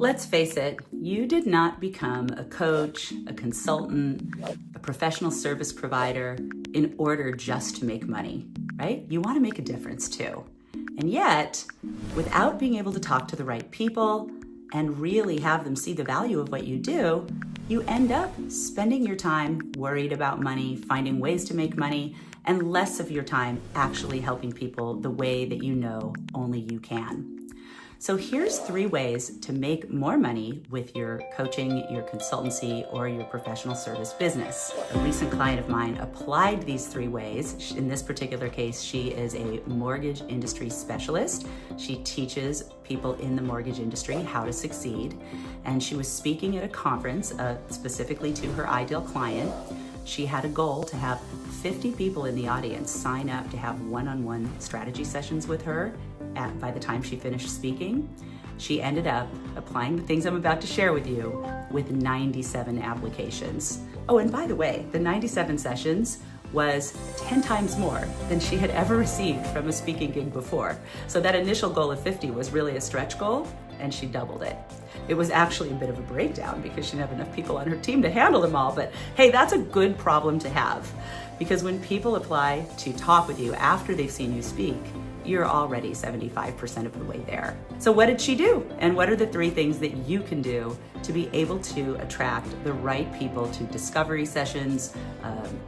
Let's face it, you did not become a coach, a consultant, a professional service provider in order just to make money, right? You want to make a difference too. And yet, without being able to talk to the right people and really have them see the value of what you do, you end up spending your time worried about money, finding ways to make money, and less of your time actually helping people the way that you know only you can. So here's 3 ways to make more money with your coaching, your consultancy, or your professional service business. A recent client of mine applied these 3 ways. In this particular case, she is a mortgage industry specialist. She teaches people in the mortgage industry how to succeed. And she was speaking at a conference specifically to her ideal client. She had a goal to have 50 people in the audience sign up to have one-on-one strategy sessions with her by the time she finished speaking. She ended up applying the things I'm about to share with you with 97 applications. Oh, and by the way, the 97 sessions was 10 times more than she had ever received from a speaking gig before. So that initial goal of 50 was really a stretch goal, and she doubled it. It was actually a bit of a breakdown because she didn't have enough people on her team to handle them all, but hey, that's a good problem to have, because when people apply to talk with you after they've seen you speak, you're already 75% of the way there. So what did she do? And what are the 3 things that you can do to be able to attract the right people to discovery sessions,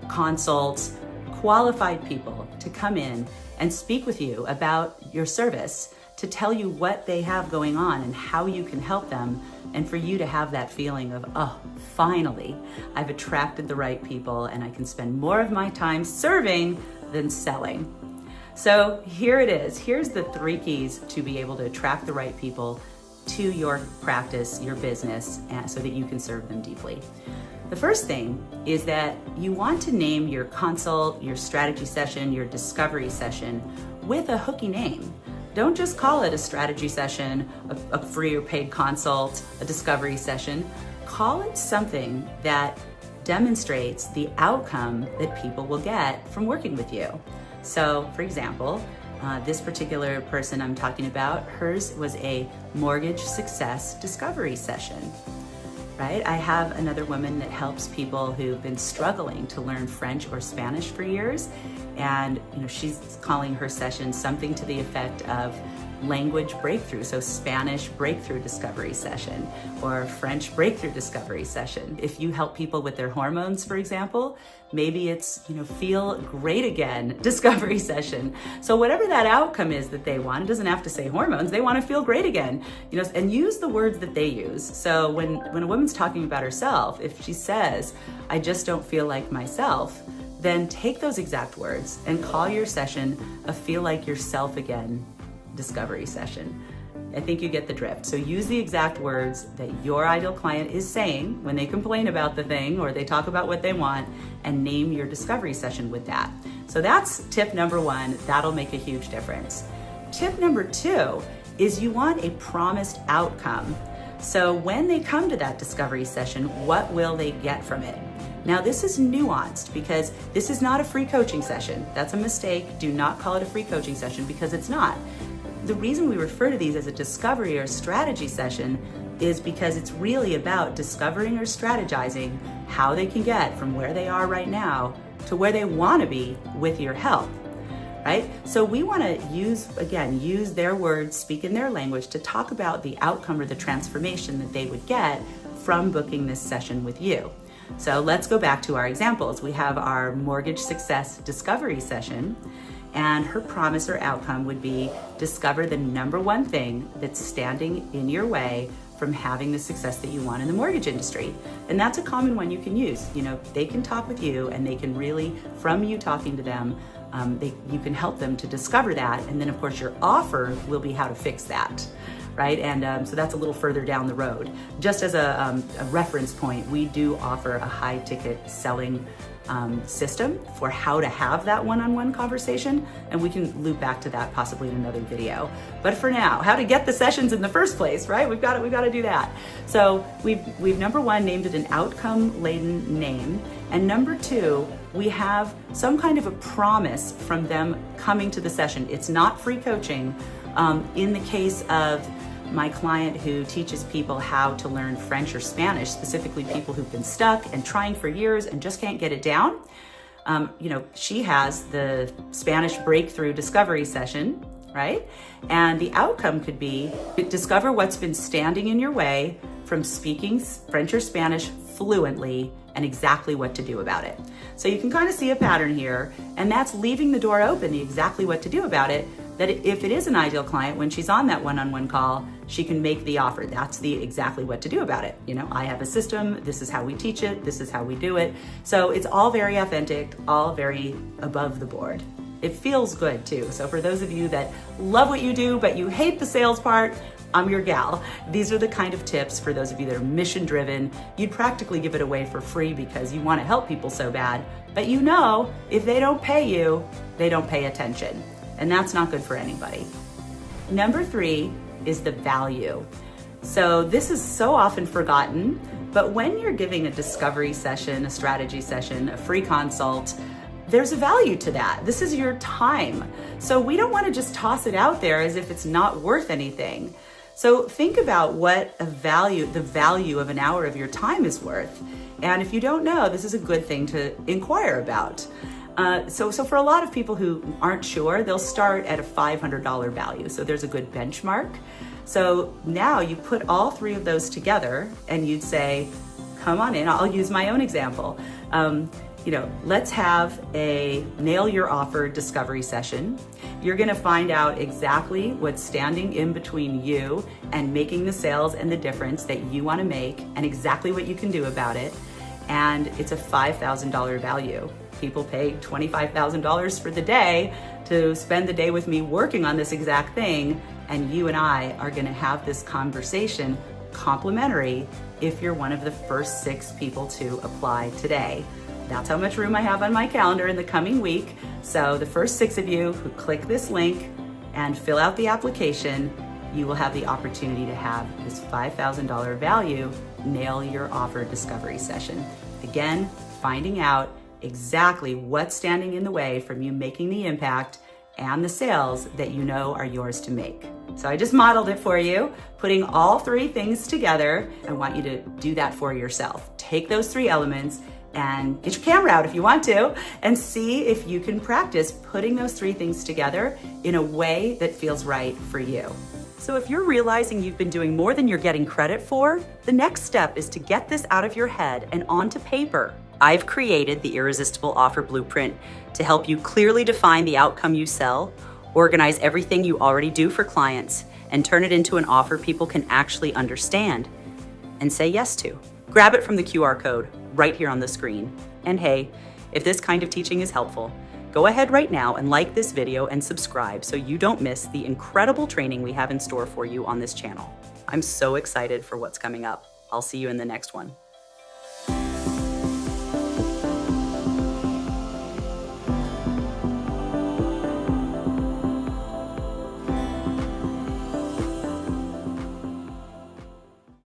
consults, qualified people to come in and speak with you about your service, to tell you what they have going on and how you can help them, and for you to have that feeling of, oh, finally, I've attracted the right people and I can spend more of my time serving than selling. So here it is. Here's the 3 keys to be able to attract the right people to your practice, your business, so that you can serve them deeply. The first thing is that you want to name your consult, your strategy session, your discovery session with a hooky name. Don't just call it a strategy session, a free or paid consult, a discovery session. Call it something that demonstrates the outcome that people will get from working with you. So, for example, this particular person I'm talking about, hers was a mortgage success discovery session, right? I have another woman that helps people who've been struggling to learn French or Spanish for years, and she's calling her session something to the effect of language breakthrough, so Spanish breakthrough discovery session or French breakthrough discovery session. If you help people with their hormones, for example, maybe it's feel great again discovery session. So whatever that outcome is that they want, it doesn't have to say hormones, they want to feel great again, and use the words that they use. So when a woman's talking about herself, if she says, I just don't feel like myself, then take those exact words and call your session a feel like yourself again discovery session. I think you get the drift. So use the exact words that your ideal client is saying when they complain about the thing or they talk about what they want, and name your discovery session with that. So that's tip number 1. That'll make a huge difference. Tip number 2 is you want a promised outcome. So when they come to that discovery session, what will they get from it? Now this is nuanced because this is not a free coaching session. That's a mistake. Do not call it a free coaching session because it's not. The reason we refer to these as a discovery or strategy session is because it's really about discovering or strategizing how they can get from where they are right now to where they want to be with your help, right? So we want to use their words, speak in their language to talk about the outcome or the transformation that they would get from booking this session with you. So let's go back to our examples. We have our mortgage success discovery session, and her promise or outcome would be discover the number 1 thing that's standing in your way from having the success that you want in the mortgage industry. And that's a common one you can use. They can talk with you and they can really, from you talking to them, you can help them to discover that. And then of course your offer will be how to fix that, right? And so that's a little further down the road. Just as a reference point, we do offer a high ticket selling system for how to have that one-on-one conversation, and we can loop back to that possibly in another video. But for now, how to get the sessions in the first place, right? We've got to do that. So we've number 1 named it an outcome-laden name, and number 2, we have some kind of a promise from them coming to the session. It's not free coaching. In the case of my client who teaches people how to learn French or Spanish, specifically people who've been stuck and trying for years and just can't get it down. She has the Spanish Breakthrough Discovery Session, right? And the outcome could be discover what's been standing in your way from speaking French or Spanish fluently and exactly what to do about it. So you can kind of see a pattern here, and that's leaving the door open, exactly what to do about it, that if it is an ideal client, when she's on that one-on-one call, she can make the offer. That's exactly what to do about it. I have a system, this is how we teach it, this is how we do it. So it's all very authentic, all very above the board. It feels good too. So for those of you that love what you do, but you hate the sales part, I'm your gal. These are the kind of tips for those of you that are mission driven. You'd practically give it away for free because you want to help people so bad, but if they don't pay you, they don't pay attention. And that's not good for anybody. Number 3 is the value. So this is so often forgotten, but when you're giving a discovery session, a strategy session, a free consult, there's a value to that. This is your time. So we don't want to just toss it out there as if it's not worth anything. So think about what the value of an hour of your time is worth. And if you don't know, this is a good thing to inquire about. So for a lot of people who aren't sure, they'll start at a $500 value. So there's a good benchmark. So now you put all 3 of those together and you'd say, come on in. I'll use my own example. Let's have a nail your offer discovery session. You're gonna find out exactly what's standing in between you and making the sales and the difference that you wanna make and exactly what you can do about it. And it's a $5,000 value. People pay $25,000 for the day to spend the day with me working on this exact thing. And you and I are gonna have this conversation complimentary if you're one of the first 6 people to apply today. That's how much room I have on my calendar in the coming week. So the first 6 of you who click this link and fill out the application, you will have the opportunity to have this $5,000 value nail your offer discovery session. Again, finding out exactly what's standing in the way from you making the impact and the sales that you know are yours to make. So I just modeled it for you, putting all 3 things together. I want you to do that for yourself. Take those 3 elements and get your camera out if you want to, and see if you can practice putting those 3 things together in a way that feels right for you. So if you're realizing you've been doing more than you're getting credit for, the next step is to get this out of your head and onto paper. I've created the Irresistible Offer Blueprint to help you clearly define the outcome you sell, organize everything you already do for clients, and turn it into an offer people can actually understand and say yes to. Grab it from the QR code right here on the screen. And hey, if this kind of teaching is helpful, go ahead right now and like this video and subscribe so you don't miss the incredible training we have in store for you on this channel. I'm so excited for what's coming up. I'll see you in the next one.